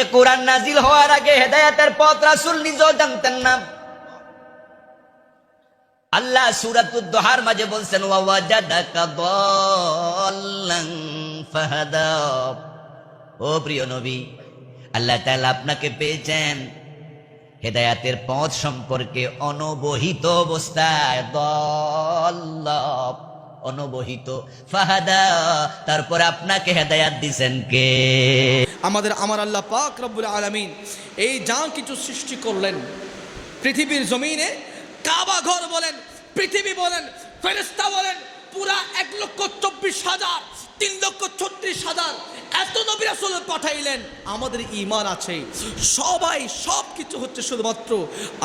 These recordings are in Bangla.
এ কোরআন নাজিল হওয়ার আগে হেদায়েতের পথ রাসূল নিজেও জানতেন না। আল্লাহ সূরাতুদ দুহার মাঝে বলছেন ওয়া ওয়াজাদাকা দাল্লান ফাহাদা। ও প্রিয় নবী, আল্লাহ তাআলা আপনাকে পেয়েছেন হেদায়েতের পথ সম্পর্কে অনবহিত অবস্থায়, দাল্লা অনবহিত, ফাহাদা তারপর আপনাকে হেদায়েত দিবেন কে? আমার আল্লাহ পাক রব্বুল আলামিন এই যা কিছু সৃষ্টি করলেন পৃথিবীর জমিনে, কাবা ঘর বলেন, পৃথিবী বলেন, ফেরেশতা বলেন, পুরা 1,24,000 3,36,000 এত নবী রাসূল পাঠাইলেন। আমাদের ঈমান আছে, সবাই সব কিছু হচ্ছে শুধুমাত্র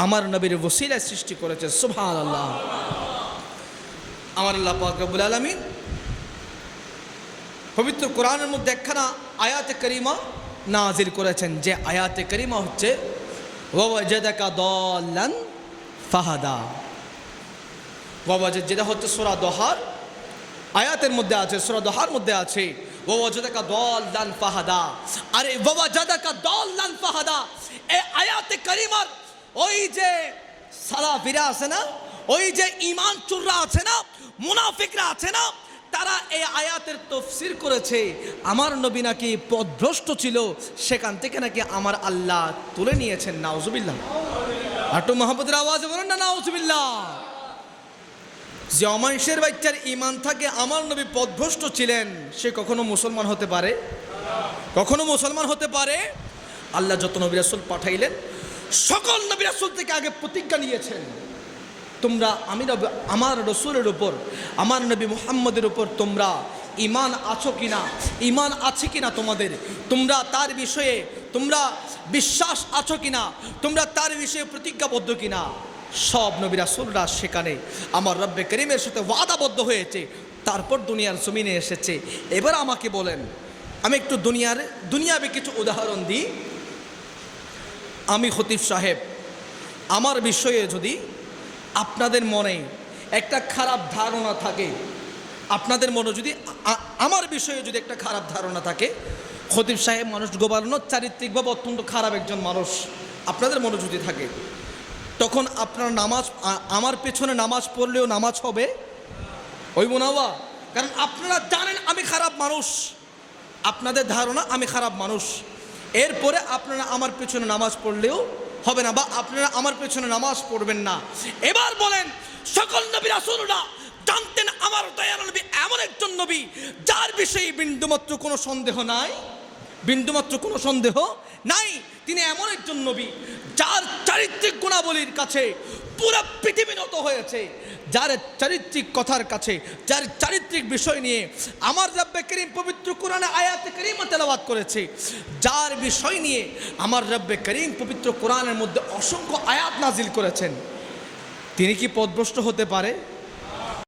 আমার নবীর ওসিলায় সৃষ্টি করেছে। সুবহানাল্লাহ। আমার আল্লাহ পাক রব্বুল আলামিন পবিত্র কোরআনের মধ্যে একখানা আয়াতে কারিমা নাজিল করেছেন, যে আয়াতে কারিমা হচ্ছে ওয়া ওয়াজাদাকা দাল্লান ফাহাদা। যেটা হচ্ছে সূরা দোহার আয়াতের মধ্যে আছে, সূরা দোহার মধ্যে আছে ওয়া ওয়াজাদাকা দাল্লান ফাহাদা। আরে ওয়া ওয়াজাদাকা দাল্লান ফাহাদা এই আয়াতে কারিমার ওই যে সালাফিরা আছে না, ওই যে ঈমান চোররা আছে না, মুনাফিকরা আছে না, তারা এই আয়াতের তাফসীর করেছে আমার নবী নাকি পথভ্রষ্ট ছিল, সেখান থেকে নাকি আমার আল্লাহ তুলে নিয়েছেন। নাউজুবিল্লাহ। আটু মুহাম্মদের আওয়াজে বলেন না নাউজুবিল্লাহ। যে অমানুষের বাচ্চার ঈমান থাকে আমার নবী পথভ্রষ্ট ছিলেন, সে কখনো মুসলমান হতে পারে? কখনো মুসলমান হতে পারে? আল্লাহ যত নবী রাসূল পাঠাইলেন সকল নবী রাসূল থেকে আগে প্রতিজ্ঞা নিয়েছেন, তোমরা আমি আমার রসুলের উপর, আমার নবী মুহাম্মদের উপর তোমরা ঈমান আছো কিনা, ঈমান আছে কিনা তোমাদের, তোমরা তার বিষয়ে তোমরা বিশ্বাস আছো কিনা, তোমরা তার বিষয়ে প্রতিজ্ঞাবদ্ধ কিনা। সব নবী রাসূলরা সেখানে আমার রব্বে করিমের সাথে ওয়াদাবদ্ধ হয়েছে, তারপর দুনিয়ার জমিনে এসেছে। এবার আমাকে বলেন, আমি একটু দুনিয়াবে কিছু উদাহরণ দিই। আমি খতিব সাহেব, আমার বিষয়ে যদি আপনাদের মনে একটা খারাপ ধারণা থাকে, আপনাদের মনে যদি আমার বিষয়ে যদি একটা খারাপ ধারণা থাকে, খতিব সাহেব মানুষ গোবারণ চারিত্রিকভাবে অত্যন্ত খারাপ একজন মানুষ, আপনাদের মনে যদি থাকে, তখন আপনার নামাজ, আমার পেছনে নামাজ পড়লেও নামাজ হবে ওই মোনাওয়া। কারণ আপনারা জানেন আমি খারাপ মানুষ, আপনাদের ধারণা আমি খারাপ মানুষ, এরপরে আপনারা আমার পেছনে নামাজ পড়লেও হবে না, বা আপনারা আমার পেছনে নামাজ পড়বেন না। এবার বলেন, সকল নবী রাসূলরা জানতেন আমার দয়ার নবী এমন একজন নবী যার বিষয়ে বিন্দুমাত্র কোনো সন্দেহ নাই, বিন্দুমাত্র কোনো সন্দেহ নাই। তিনি এমন একজন নবী যার চারিত্রিক গুণাবলীর কাছে পুরো পৃথিবী নত হয়েছে, যার চারিত্রিক কথার কাছে, যার চারিত্রিক বিষয় নিয়ে আমার রব্বে করিম পবিত্র কোরআনে আয়াতে কারিমা তেলাওয়াত করেছে, যার বিষয় নিয়ে আমার রব্বে করিম পবিত্র কোরআনের মধ্যে অসংখ্য আয়াত নাজিল করেছেন, তিনি কি পথভ্রষ্ট হতে পারে?